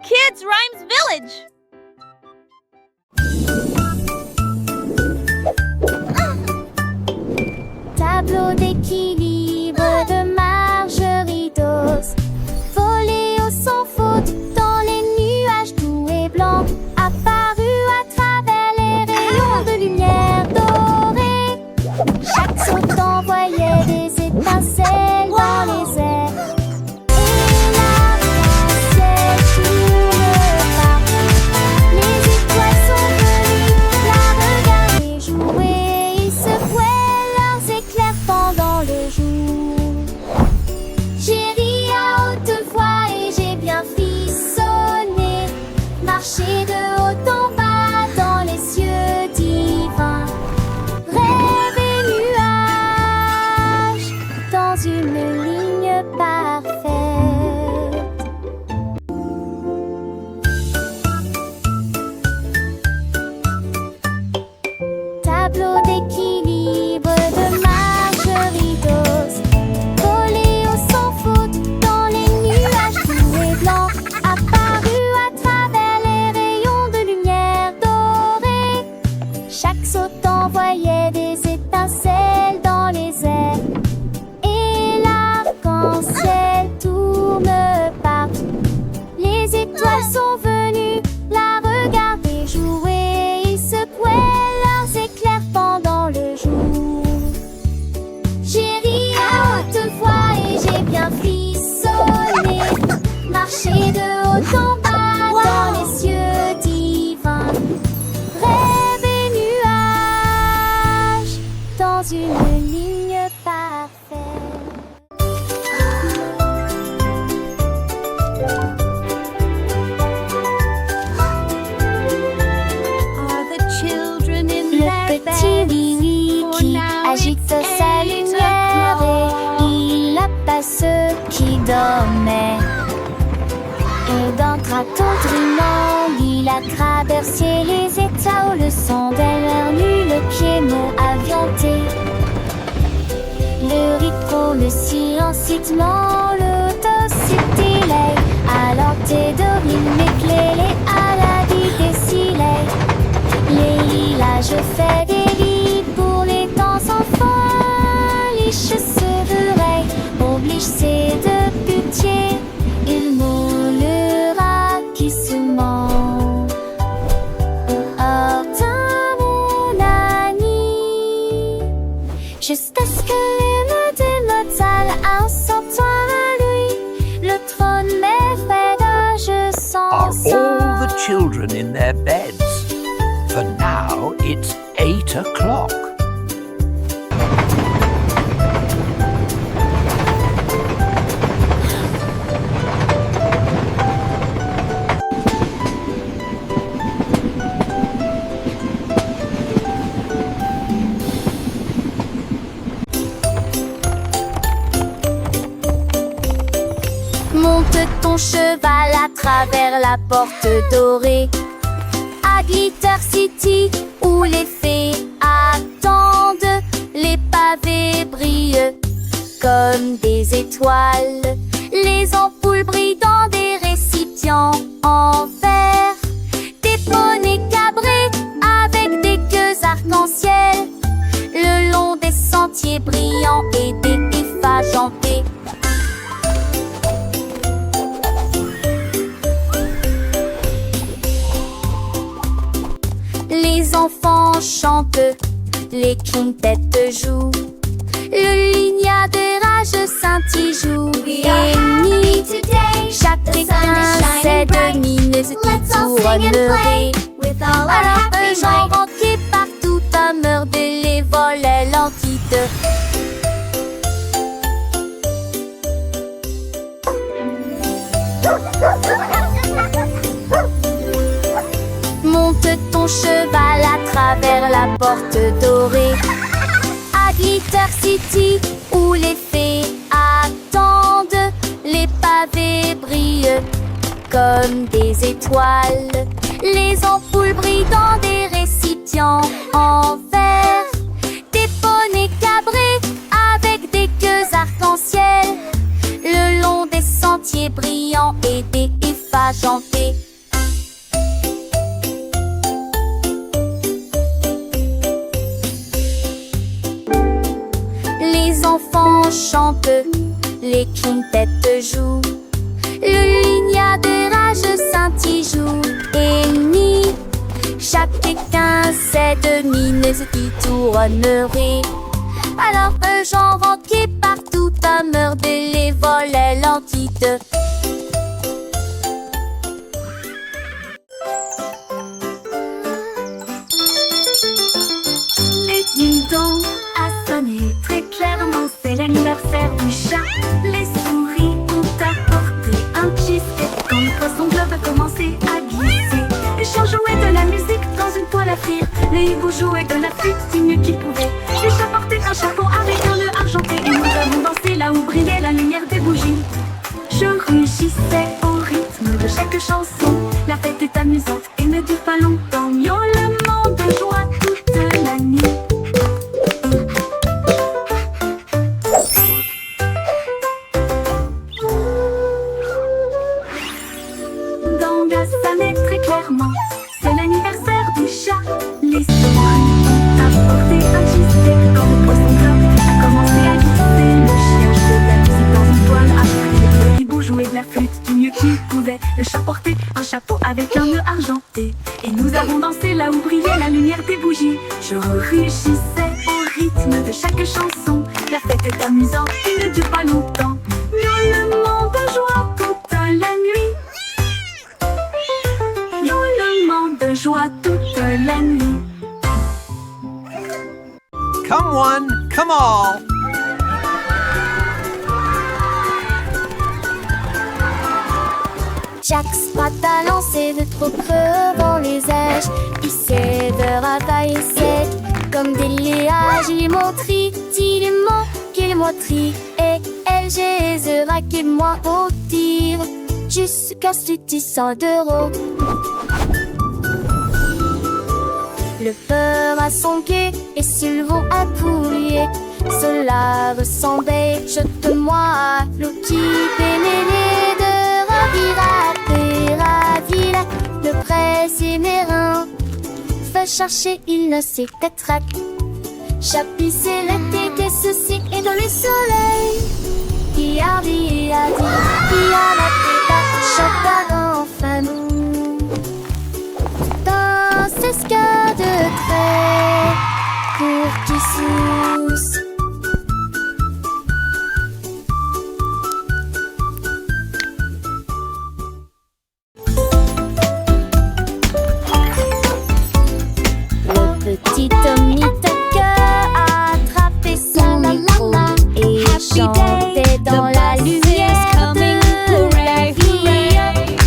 Kids Rhymes Village! Tableau d'équilibre de Marjorie Dawes. Voléo sans faute dans les nuages doux et blancs, apparu à travers les rayons de lumière dorée. Chaque saut envoyait des étincelles dans les airs. Et l'arc-en-ciel tourne partout. Les étoiles sont venues la regarder jouer. Ils secouaient leurs éclairs pendant le jour. J'ai ri à haute voix et j'ai bien frissonné. Marché de haut en bas dans les cieux divins. Rêve et nuages dans une ligne parfaite. Tableau d'équilibre de Marjorie Dawes. Voléo sans faute dans les nuages doux et blancs, apparu à travers les rayons de lumière dorée. Chaque saut envoyait des étincelles dans les airs. Et l'arc-en-ciel tourne partout. Les étoiles sont venues la regarder jouer. Ils secouaient leurs éclairs pendant le jour. J'ai ri à haute voix et j'ai bien frissonné. Marché de haut en bas dans les cieux divins. Rêve et nuages dans une ligne parfaite. Are the children in Le their petit beds? Willy For qui now agite it's sa 8 lumière o'clock. et il appelle ceux qui dormaient. Et d'un craton trinant, il a traversé les états où le son d'elle le piano avianté. Le rythme, le silencitement, l'autocité, alors t'es dormi éclairé à la vie des silets. Les lilas, je fais des lits pour les temps enfants. Liche sevreraient, oblige c'est de pitié. Il moulera qui se ment. Attends mon ami, juste à ce que les mains de notre salle un sortant à lui. Le trône m'effraie, je Are sens all the children in their beds? For now it's 8 o'clock. Monte ton cheval à travers la porte dorée à Glitter City où les fées attendent. Les pavés brillent comme des étoiles. Les ampoules brillent dans des récipients en verre. Des poneys cabrés avec des queues arc-en-ciel le long des sentiers brillants et des effages en paix. Les enfants chantent, les quintettes jouent, le lignard de rage scintille joue et nuit. Chaque étincelle de mineuse qui couronnerait. Alors eux inventés partout à meurtre de les volets lentides. Monte ton cheval à travers la porte dorée à Glitter City où les fées attendent. Les pavés brillent comme des étoiles. Les ampoules brillent dans des récipients en verre. Des poneys cabrés avec des queues arc-en-ciel le long des sentiers brillants et des effaces pas chanter. Les enfants chantent, les trompettes jouent, le lignard de rage scintille jour et nuit. Chacun sait de mines qui tournerait. Alors un genre entier partout à meurtre les volets l'entite. Les ding-dong a sonné très clairement, c'est l'anniversaire du chat. Les souris ont apporté un cheesecake quand le poisson globe a commencé à glisser. Les chiens jouaient de la musique dans une poêle à frire. Les hiboux jouaient de la flûte du mieux qu'ils pouvaient. Les chats portaient un chapeau avec un nœud argenté et nous avons dansé là où brillait la lumière des bougies. Je rugissais au rythme de chaque chanson. La fête est amusante et ne dure pas longtemps. Miaulement de joie toute la nuit. Dans la salle très clairement, c'est l'anniversaire du chat. Les souris ont apporté un cheesecake quand le poisson globe a commencé à glisser. Le chien jouait de la musique dans une toile à frire. Le hibou jouait de la flûte du mieux qu'il pouvait. Le chat portait un chapeau avec un nœud argenté et nous avons dansé là où brillait la lumière des bougies. Je rugissais au rythme de chaque chanson. La fête est amusante et ne dure pas longtemps. Miaulement de joie toute la nuit. Miaulement de joie toute la nuit. Come one, come all. Jack Sprat a lancé de trop creux dans les âges. Il sait de ravailler sec comme des liages. Il est montri, il est mon, qu'il est moitri. Et elle, j'ai raqué moi au tir. Jusqu'à ce 100 d'euros. Le peur a son quai et Sylvain a pouillé. Cela ressemblait, jette-moi à l'eau qui pénérait de ravira. Le presse mérin va chercher, il ne sait peut-être. Chapisser la tête et ceci et dans le soleil. Il a dit, il a la tête, chacun en famille. Dans ce ska de trait pour qui sousse. Le petit Tommy Tucker a attrapé son micro et chantait dans la lumière de la vie.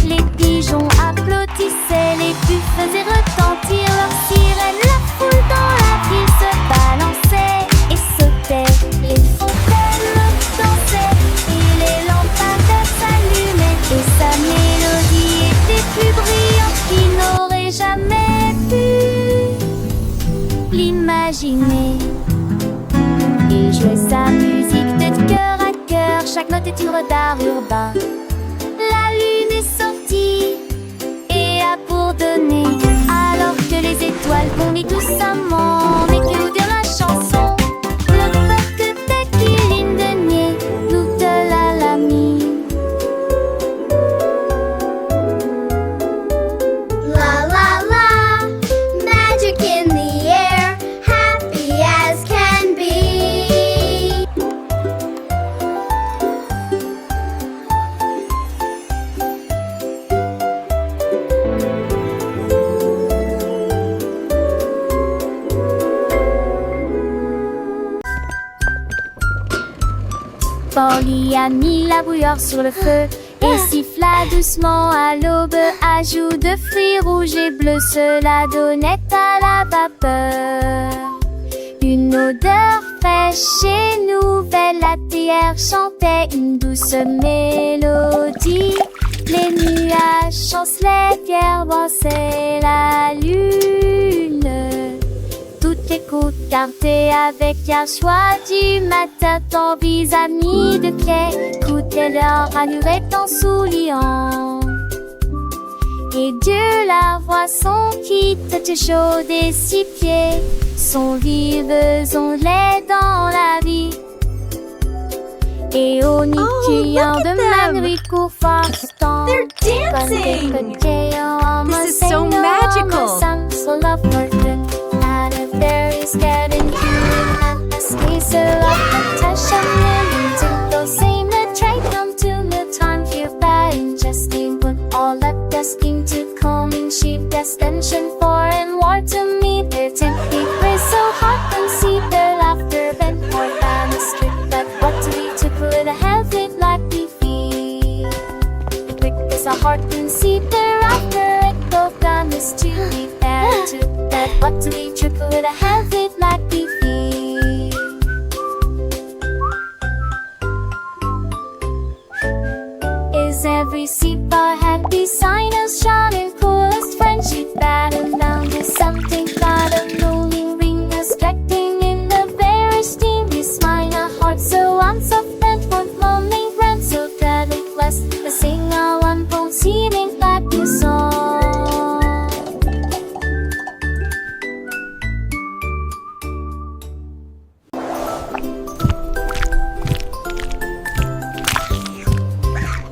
Les pigeons applaudissaient, les buts faisaient retentir leurs sirènes. La foule dans la ville se balançait et sautait. Les fontaines dansaient et les lampadaires s'allumaient. Et sa mélodie était plus brillante qu'il n'aurait jamais pu l'imaginer. Il jouait sa musique de cœur à cœur, chaque note est une d'art urbain. La lune est sortie et a bourdonné, alors que les étoiles bondaient doucement. Mais que vous dire la chanson, le fait que dès qu'il ligne de nier, nous de la lamine. La la la, magic in the air, happy as can be. Polly a mis la bouilloire sur le feu et siffla doucement à l'aube. Ajout de fruits rouges et bleus, cela donnait à la vapeur une odeur fraîche et nouvelle. La théière chantait une douce mélodie. Les nuages chancelaient, pierre dansaient la lune. Toutes les côtes cartées avec un choix du matin. Tant amis de pied, écoutez leur allure en souriant. poissons qui têtent chaude et 6 pieds sont vives onglets dans la vie. Et au nid criant look at de them. magnifiques forstants. They're dancing! This is so magical. And if there is getting and a skater of protection, to the same the trade come to the time here by ingesting, but all that desking to come in sheep destination for and war to meet their tempting praise so hot and see their laughter bent more than a strip that what to be took with a heaven like we feel. Quick as a heart can see thereafter it both done is to be fair to that what to be took with a heaven like we feel. Is every seat a happy sign of shining coolest friendship battle down to something got a rolling ring respecting in the very steamy smile a heart so unsoft and worth lonely friend so deadly blessed the singer one bone seeming like your song.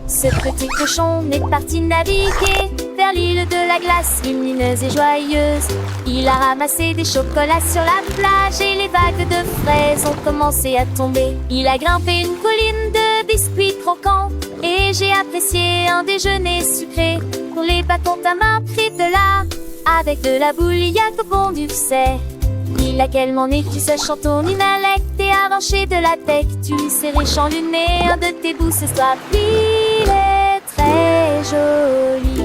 Ce petit cochon est parti naviguer vers l'île de la glace, lumineuse et joyeuse. Il a ramassé des chocolats sur la plage et les vagues de fraises ont commencé à tomber. Il a grimpé une colline de biscuits croquants et j'ai apprécié un déjeuner sucré. Pour les bâtons ta main pris de là, avec de la bouilliade au bon du sait. Il a quellement né, tu sachant ton inhalect et arraché de la tête. Tu lui serrais chanluné un de tes bouts ce soir. Il est très joli.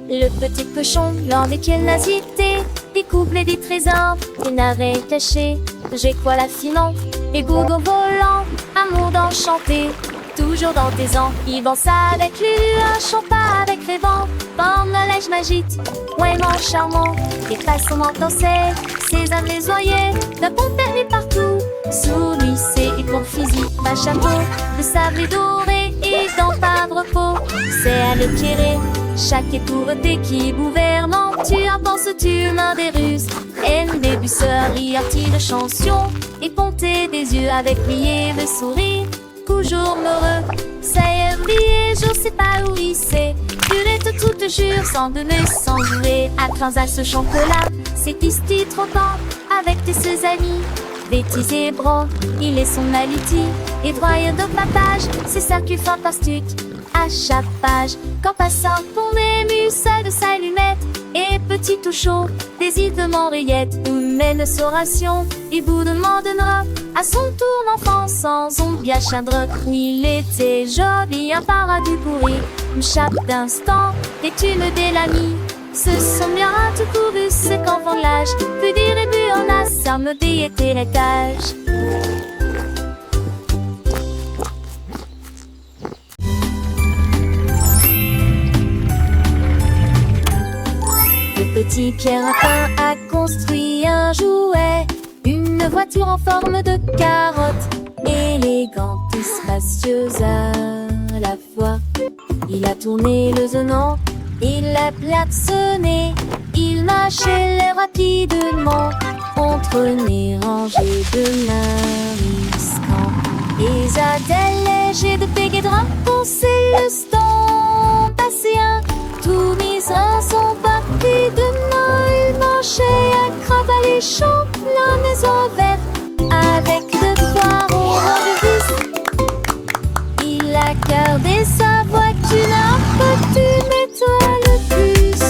Le petit cochon, l'un des quelle nasité, découvre des trésors, des narets cachés. J'ai quoi l'affinant, et gourgons volant, amour d'enchanté. Toujours dans tes ans, il danse avec lui, un chant pas avec les vents. Bande la neige magique, vraiment charmant. Et façons danser, ses âmes les oyer, d'un bon permis partout. Sous lui, c'est une grande physique, un chapeau, le sable est doré et dans pas de repos. C'est à le tirer, chaque épouvante qui gouvernant. Tu en penses-tu, main des ruses, haine des busseurs, artis de chanson, et ponter des yeux avec plié de sourire. Toujours heureux, ça y est oublié, je sais pas où il s'est. Durette tout te jure, sans donner, sans jouer. À à ce chocolat, c'est ici trop temps, avec tes ses amis. Bêtise et bro, il est son aliti. Et droit de papage, c'est ça qui fantastique. À chaque page, quand passant pour mes muses de sa lunette. Et petit tout chaud, des îles de Montréette. Où mène sa ration, et bout de donnera à son tour l'enfant sans ombre bien chadre. Il était joli, un paradis pourri. Une chape d'instant, et tu me l'ami. Ce sont bien tout couru, c'est qu'enfant l'âge. Plus dire et plus on a, ça me était l'étage. Le petit Pierre Lapin a construit un jouet, une voiture en forme de carotte, élégante et spacieuse à la fois. Il a tourné le zonant, il l'a klaxonné, il marchait rapidement entre les rangées de mariscants. Les attelles légers de pégés drapeaux, c'est le stand passéen. Tous mis en son parti de main, il marchait à cravats les champs, la maison verte, avec de quoi au revers. Il a gardé sa voiture, une étoile plus.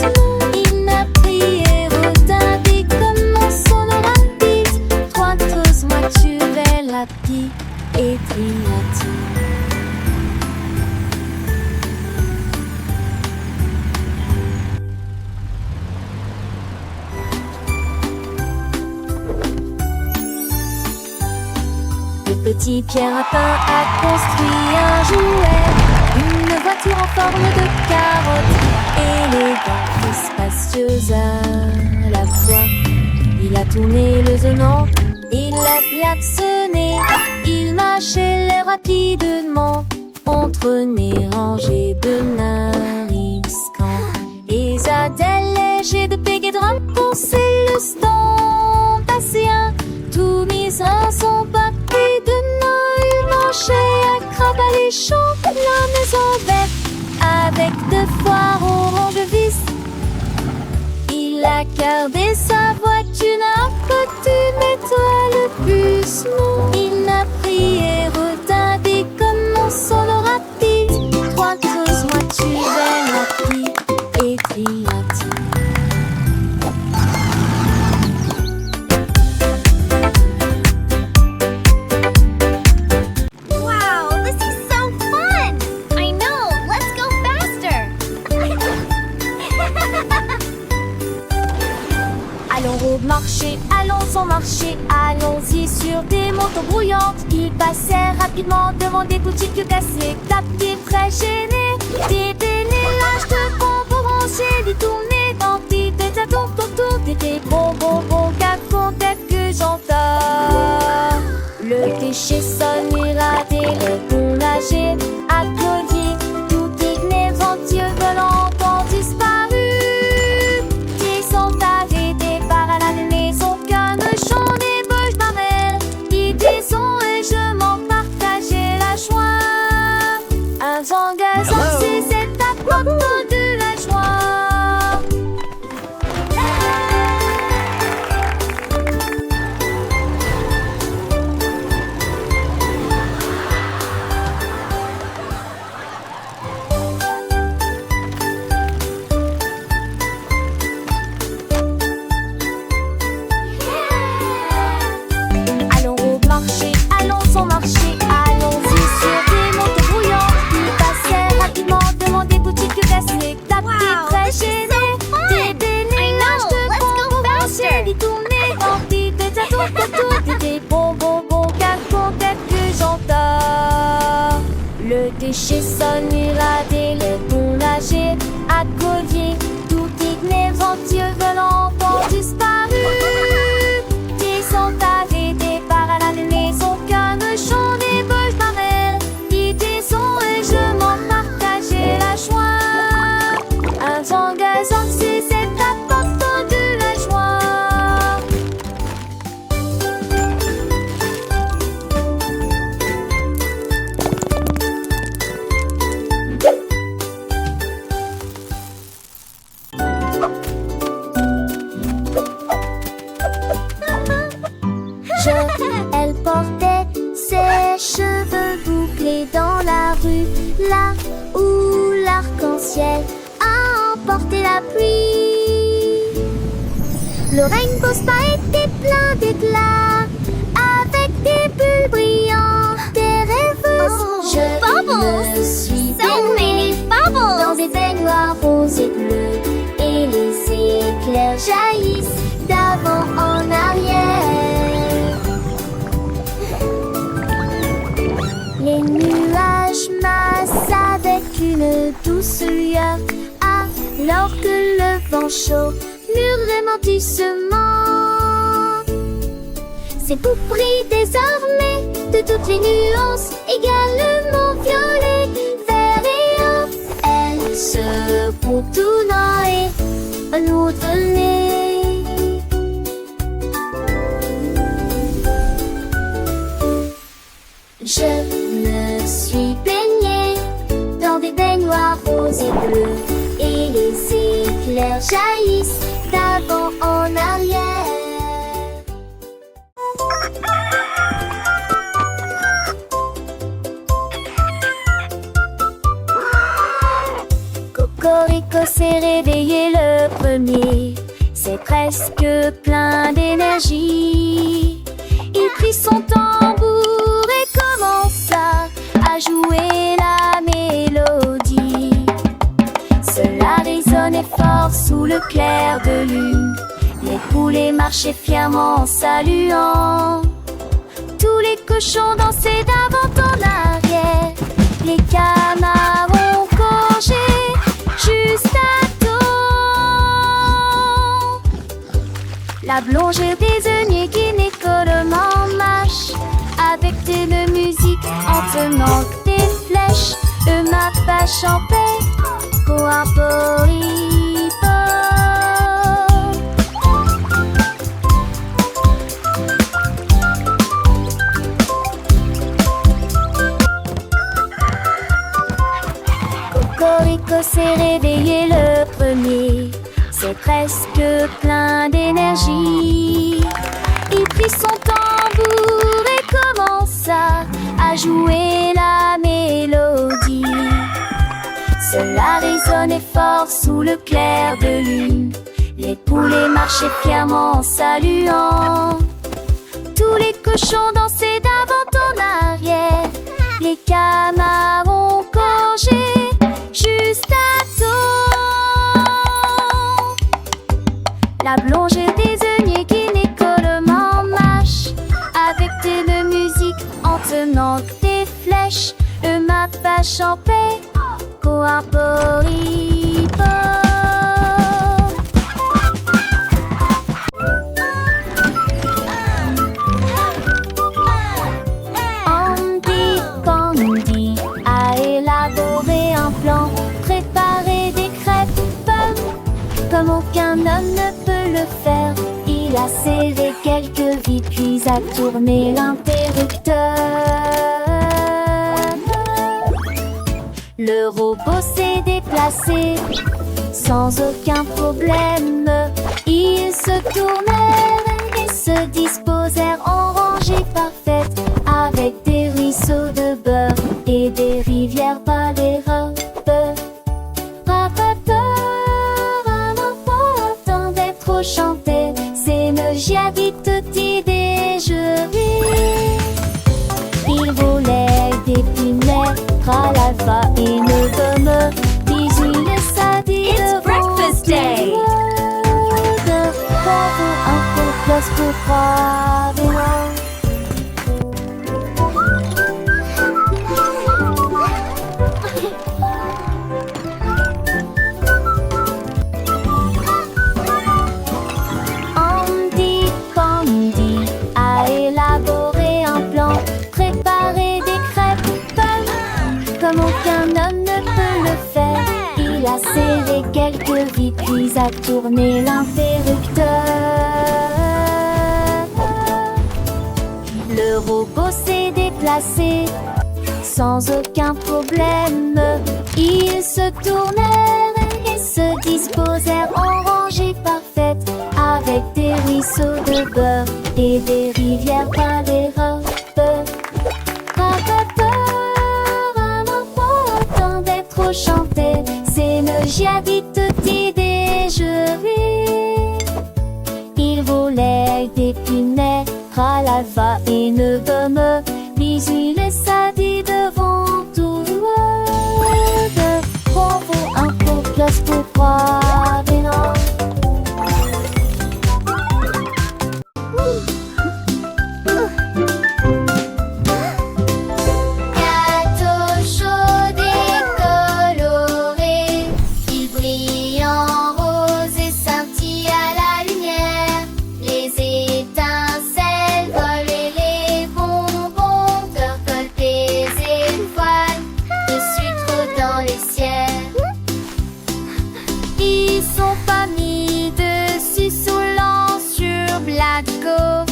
Il n'a prié retardé comme son rapide. Trois choses, moi tu vais la pie et trinati. Le petit Pierre Lapin a construit un jouet, une voiture en forme de carotte, élégante et spacieuse à la fois. Il a tourné le zonant, il l'a klaxonné, il marchait rapidement entre les rangées de mariscants. nager de peg et de rame pour Célestin. Passé un tout mis à son papier de Noël, marché à crabe à l'échant, la maison verte avec deux foires au rang de vis. Il a gardé sa voiture à côté, mais toi le bus non. Il n'a pris et retardé comme mon solo rapide. Trois creuses, moi tu belle rapide et brillante. Wow, this is so fun! I know, let's go faster! Allons au marché, allons au marché, allons-y sur des motos brouillantes. Ils passèrent rapidement devant des boutiques cassées, tapis frais gênés, des délélages de bonbons rangés, des tournées d'anti, des atons autour, des bonbons, car peut-être que j'entends. Le déchet sonne, irradé, le bon nager, à collier, tout digné, ventilleux, volant, ont disparu. Qui sont arrêtés par la maison, qu'un chant des bouches barrées. Qui disons et je m'en partageais la joie. Un vent gazon, Hello. c'est cette apporte de la joie. Allons au marché, allons au marché, allons-y sur des motos brouillantes. Ils passèrent rapidement devant des boutiques cassées, tapis frais gênés, des délélages de let's go bonbons faster. rangés, des tournées d'anti, des atouts autour, des bonbons, car peut-être que j'entends. Le déchet sonne, irradé, le bon nager, à collier, tout digné, ventilleux, volant, ont disparu. Qui sont arrêtés par la maison, qu'un chant des bouches barrées. Qui disons et je m'en partageais la joie. Un vent gazon, c'est cette apporte de la joie. Elle portait ses cheveux bouclés dans la rue, là où l'arc-en-ciel a emporté la pluie. Le rainbow spa était plein d'éclats, avec des bulles brillantes, des rêveuses. Je bubbles! me suis So many bubbles! dans des baignoires roses et bleus, et les éclairs jaillissent d'avant en arrière. Les nuages massent avec une douce lueur, alors que le vent chaud murmure doucement. C'est pour prix désormais de toutes les nuances, également violet, vert et or. Elle se contourne et un autre nez. Je me suis baignée dans des baignoires roses et bleus, et les éclairs jaillissent d'avant en arrière. Cocorico s'est réveillé le premier, c'est presque plein d'énergie. Il prit son tambour et commença à jouer la mélodie. Cela résonnait fort sous le clair de lune. Les poulets marchaient fièrement en saluant. Tous les cochons dansaient d'avant en arrière. Les canards ont gorgé juste à temps. La blongère désignée qui n'écolement marche avec une musique en tenant des flèches. Le mappa chantait Coarporipo. Cocorico s'est réveillé le premier. C'est presque plein d'énergie. Il prit son tambour et commença à jouer la mélodie. Cela résonnait fort sous le clair de lune. Les poulets marchaient fièrement en saluant. Tous les cochons dansaient d'avant en arrière. Les canards ont gorgé juste à temps. La blonge des œillets gynécologues en marche avec de musique en tenant des flèches. Le mapache en paix, coarporipo. Andy Pandy a élaboré un plan, préparé des crêpes pommes comme aucun homme ne peut le faire. Il a serré quelques vis puis a tourné l'interrupteur. Le robot s'est déplacé sans aucun problème. Ils se tournèrent et se disposèrent en rangée parfaite, avec des ruisseaux de beurre et des rivières par les robes. Attendait trop chanter, c'est me j'habite tutti déjeuner. Il volait des pinets, tralala et ne gomme. Bisous les sadis. It's breakfast day. Un peu plus pour croire. Andy Pandy a élaboré un plan, préparé des crêpes pommes comme aucun homme ne peut le faire. Il a serré quelques vis puis a tourné l'interrupteur. Le robot s'est déplacé sans aucun problème. Ils se tournèrent et se disposèrent en rangée parfaite, avec des ruisseaux de beurre et des rivières par les robes. Attendait trop chanter, c'est me j'habite tutti déjeuner. Il volait des pinets, tralala et ne gomme. Bisous les sadis devant tout le monde. Bravo un peu plus pour croire et non. Gâteau chaud décoloré, il brille en rose et scintille à la lumière. Les étincelles volent et les bonbons percolent des étoiles de sucre dans les ciels. Ils sont pas mis dessus soulant sur Blago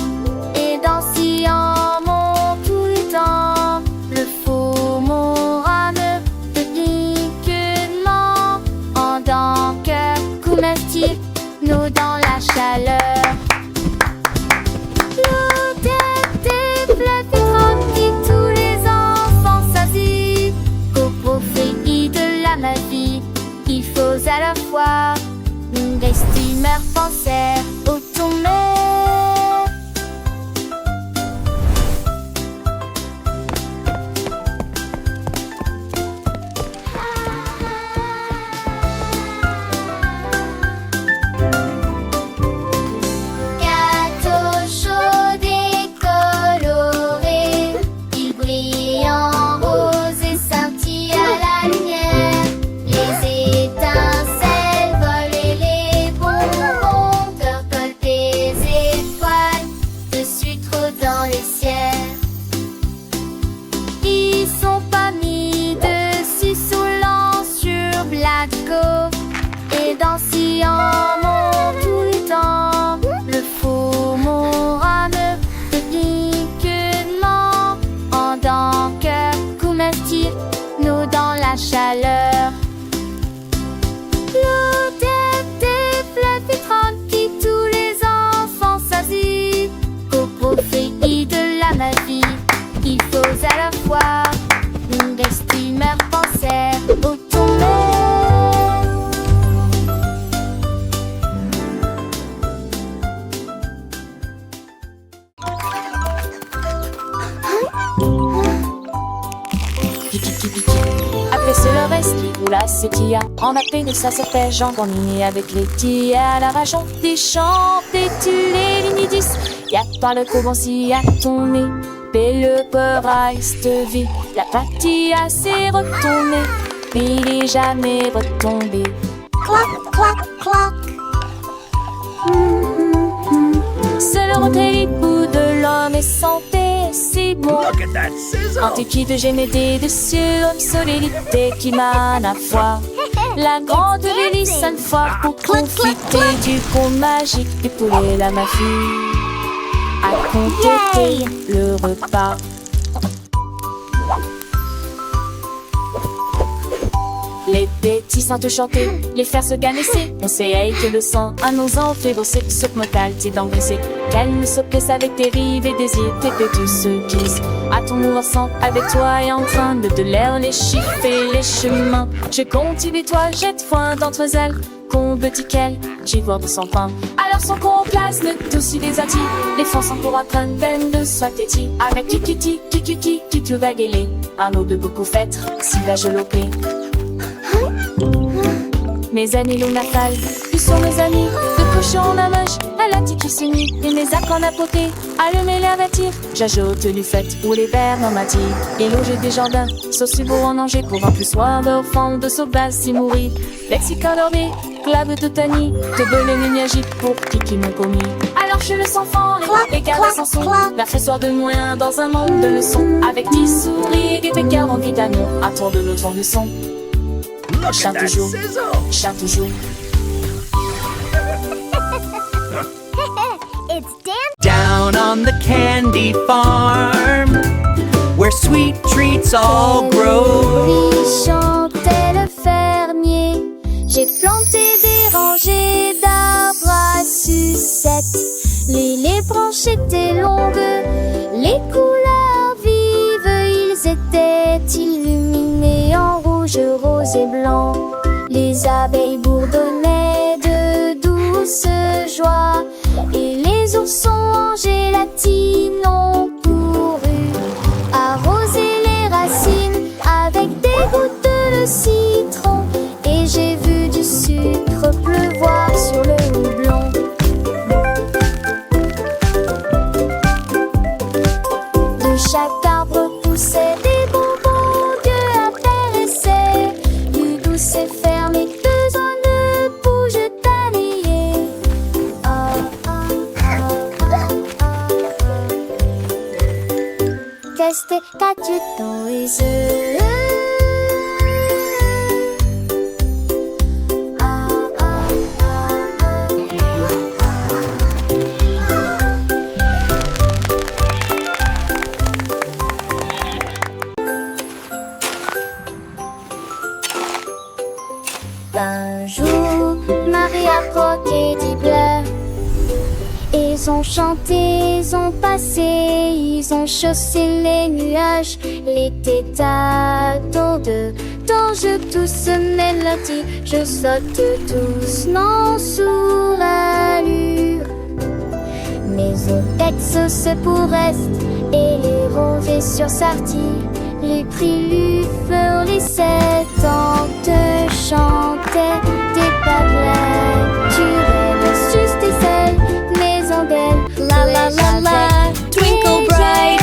et dansant mon tout le temps. Le faux morame uniquement en tant que comestible, nous dans la chaleur. L'odeur des fleurs tranquille, tous les enfants s'assis. Qu'au profit de la magie, il faut à la fois des steamers français au tourner. Gâteau chaud décoloré, il brille en rose et scintille à la lumière. Les étincelles volent et les bonbons percolent des étoiles de sucre dans les ciels. Ils sont pas mis dessus soulant sur Blago et dansant mon tout le temps. Le faux morame uniquement en tant que comestible, nous dans la chaleur. le reste, qui vous la sétilla. En appel de sa serpège, engrandie avec les tiers à la rage, des chants, des tu les l'inidis. Y'a par le commenci à ton nez, et le peur reste vie. La patilla s'est retournée, il est jamais retombé. Clac, clac, clac. C'est le retrait bout de l'homme et santé, si bon. Look at that sizzle! Antiquité de génédé de cieux, solidité qui mène à foi. La grande délice une fois pour profiter du conte magique du poulet, la mafie a complété le repas. Les petits sentent chanter, les faire se ganesser. On sait que le sang à nos ans fait bosser ce mortalité d'engraisser. Qu'elle ne se plaise avec tes rives et désirs, tes pétus se glissent. À ton mouvement avec toi et en train de l'air les chiffres et les chemins. Je continue toi, jette foin d'entre elles. Qu'on petit qu'elle, j'y vois de son pain. Alors son complasme, tous des attis. Les fonds sont pour apprendre peine de soit têtis. Avec kikiti, tu vas guéler. Un eau de beaucoup fêtre, si va je l'opé. Mes amis l'on affale, ils sont mes amis. De cochon en amage, à la tiki s'unit. Et mes arcs en apoté, allumer l'air d'attir. J'ajoute du fait où les verres n'en m'attirent. Et loger des jardins, sauf si beau en danger. Pour un plus soir d'enfant de sauvage si mourir. Lexica dormé, clave de tani. De belé nuagique pour qui m'ont commis. Alors je le sens fort et garde sans son. La fressoir de moins dans un monde de leçons. Avec 10 souris et des 40 d'amour. À tour de l'autre de son. Look at Chante that toujours, sizzle! chante toujours. It's Dan. Down on the candy farm, where sweet treats all grow. Lui chantait le fermier. J'ai planté des rangées d'arbres à sucettes. Les branches étaient longues, les couleurs vives, ils étaient illuminés en rouge, rose et blanc. Les abeilles bourdonnaient de douce joie, et les oursons en gélatine ont couru arroser les racines avec des gouttes de citron. Et j'ai vu du sucre pleuvoir sur le houblon. De chaque arbre poussaient des bonbons, Dieu apparaissait. Du douce et ferme et besoin ne bouge tannier. Ah, ah, ah, ah, ah. Qu'est-ce que t'as-tu dans les yeux? Un jour, Marie a croqué du bleu. Ils ont chanté, ils ont passé, ils ont chaussé les nuages. L'été tâton de je tousse mélodie, je saute doucement sous l'allure. Mes otex se pourrest et les rovés sur Sarti. Les prix lui furent les 7 ans te chantaient des pavelettes. Tu rêves juste des ailes, maison d'elle. La la la la, twinkle bright,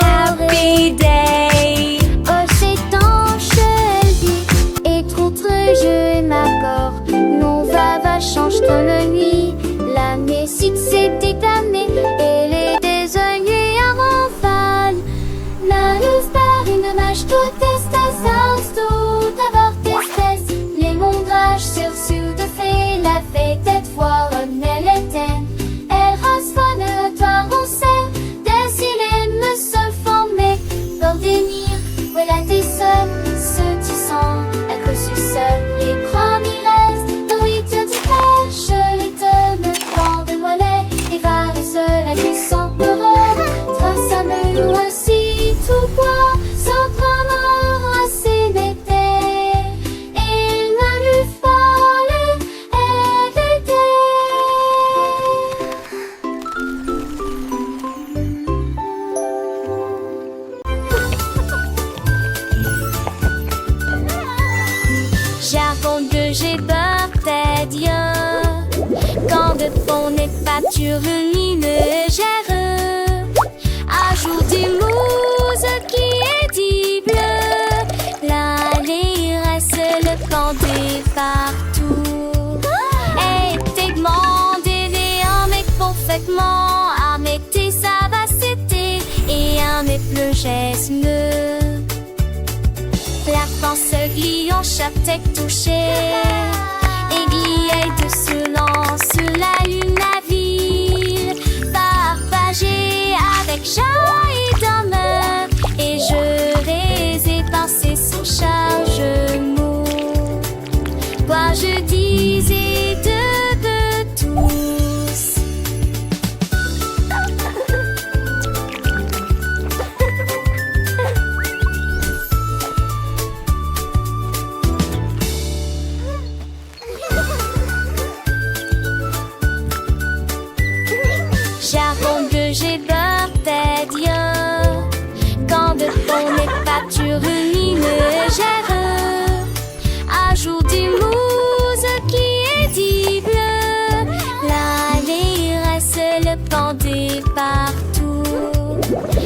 happy day. Oh, c'est ange, elle dit, et contre je m'accorde. Non, va, change comme la nuit. La musique s'est déclamée, et les désoeillés en rafale. La luz par une mâche, tout est à sens, tout J'avoue que j'ai peur des dieux. Quand de fond n'est pas lumineux, ajoute des mousse qui est dit bleu. Là, les reste le canté partout. Et t'es demandé un mec parfaitement à mettre sa vacité et un mec le geste. La France glie en chaque tête touchée. Aiguille de ce lance sur la lune à ville. Partagée avec joie et d'honneur. Et je vais éparser son chargement. Quoi je disais de tous. J'avoue que j'ai peur des dieux. Quand de fond n'est pas lumineux, ajoute des mousse qui est dit bleu. Là, les reste le pendé partout.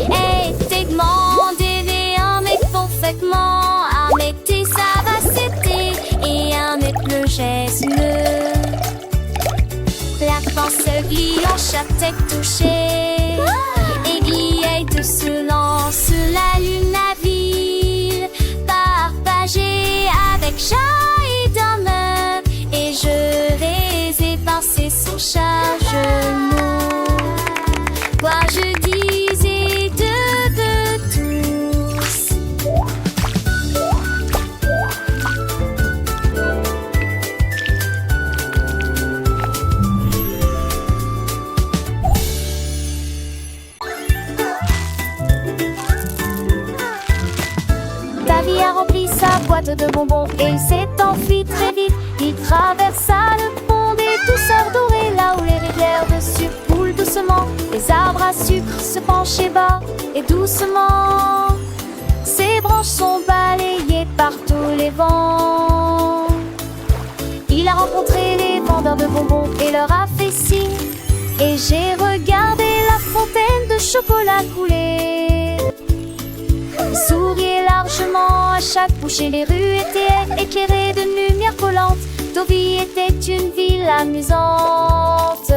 Et t'es demandé un mec parfaitement à mettre sa vacité et un mec le geste. La France glie en chaque tête touchée. Aiguille de ce lance sur la lune à ville. Partagée avec joie et d'honneur. Et je vais éparser son chargement. Quoi je disais de tous. Davy a rempli sa boîte de bonbons et il s'est enfui très vite. Il traversa le pont des douceurs dorées, là où les rivières de sucre coulent doucement. Les arbres à sucre se penchaient bas et doucement. Ses branches sont balayées par tous les vents. Il a rencontré les vendeurs de bonbons et leur a fait signe. Et j'ai regardé la fontaine de chocolat couler. Il souriait largement à chaque bouchée. Les rues étaient éclairées de lumière collante. Deauville était une ville amusante.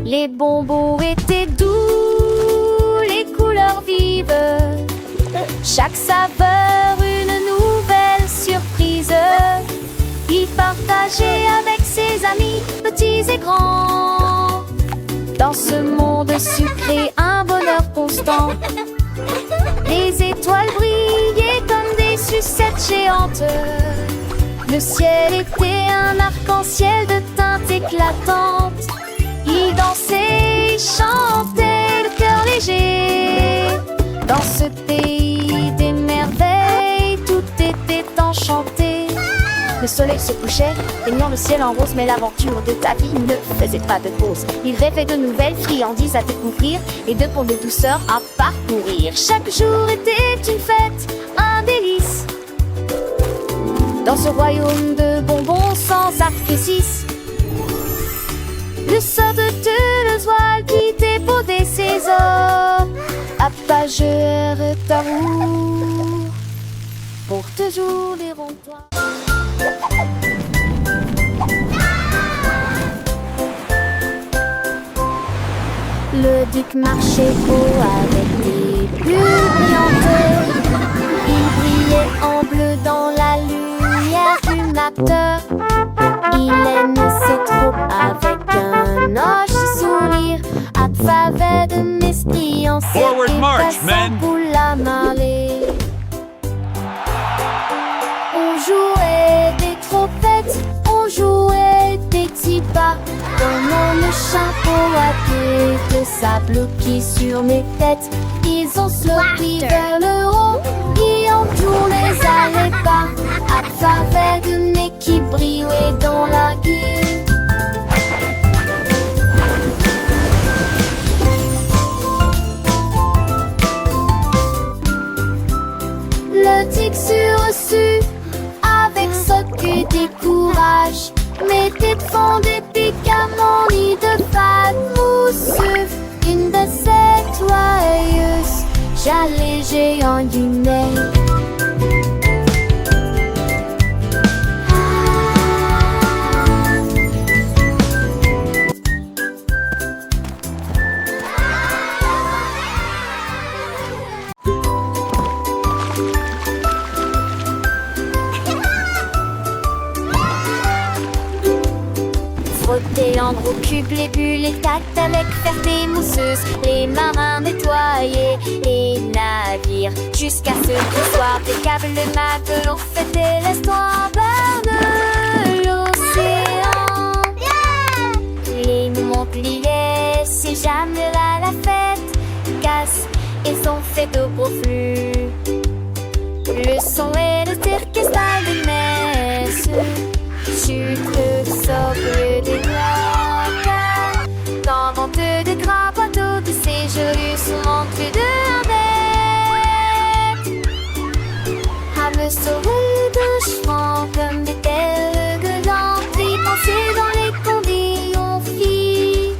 Les bonbons étaient doux, les couleurs vives. Chaque saveur une nouvelle surprise. Il partageait avec ses amis, petits et grands. Dans ce monde sucré, un bonheur constant. Les étoiles brillaient comme des sucettes géantes. Le ciel était un arc-en-ciel de teintes éclatantes. Il dansait, il chantait, le cœur léger. Dans ce pays des merveilles, tout était enchanté. Le soleil se couchait, baignant le ciel en rose. Mais l'aventure de Davy ne faisait pas de pause. Il rêvait de nouvelles friandises à découvrir et de ponts de douceur à parcourir. Chaque jour était une fête, un délice. Dans ce royaume de bonbons sans artifice. Le sort de Toulouse voile qui débaudait ses os. Appageur ta roue pour toujours les ronds-points. Le duc marchait haut avec des bulles brillantes. Il brillait en bleu dans la lumière du matin. Il aime ses troupes avec un hoche sourire. À travers de mesquillance Forward et march, passant men. pour la marée. On jouait des trompettes, on jouait des petits pas. Dans le chapeau à queue de sable qui sur mes têtes. Ils ont sloppy vers le haut, et en tournait les pas. À travers de nez qui brillait dans la gueule. Le tic sur reçu avec décourage. Mes têtes font des pics à mon nid de pâte mousseux. Une de ces joyeuse, j'allais géant du nez. Frotter au cube les bulles, les tactes avec ferté mousseuse. Les marins nettoyaient les navires jusqu'à ce qu'au soir des câbles de matelot fêtaient l'histoire de l'océan. Les Montpellier, si jamais là la fête casse, ils sont faits de gros flux. Le son et le orchestral des messes. Chute de socle des gloires, dans venteux de grands bateaux de séjour sous montre de bête. À me sauver de chevaux comme des telles gueulantes, puis penser dans les conditions filles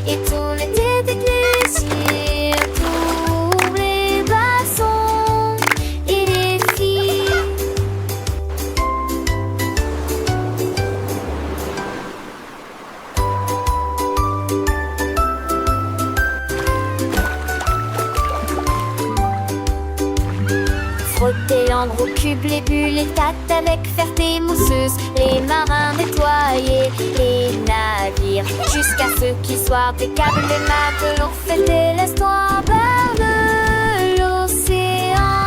et tout l'été des plaisirs pour les bassons et les filles. Frotter l'endroit au cube, les bulles, les tactes avec ferté mousseuse. Les marins nettoyaient les navires jusqu'à ce qu'il soit des câbles de matelot fêtaient l'histoire de l'océan.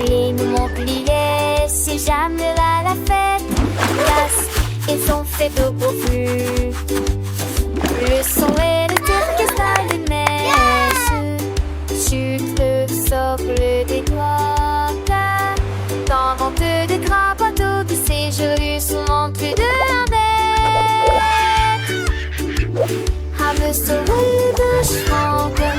Les Montpellier, si jamais là la fête casse, ils sont faits de gros flux. Le son et le orchestral des messes. Chute le socle des gloires, dans venteux de grands bateaux de séjour sous montre de la bête. À me sauver de chevaux.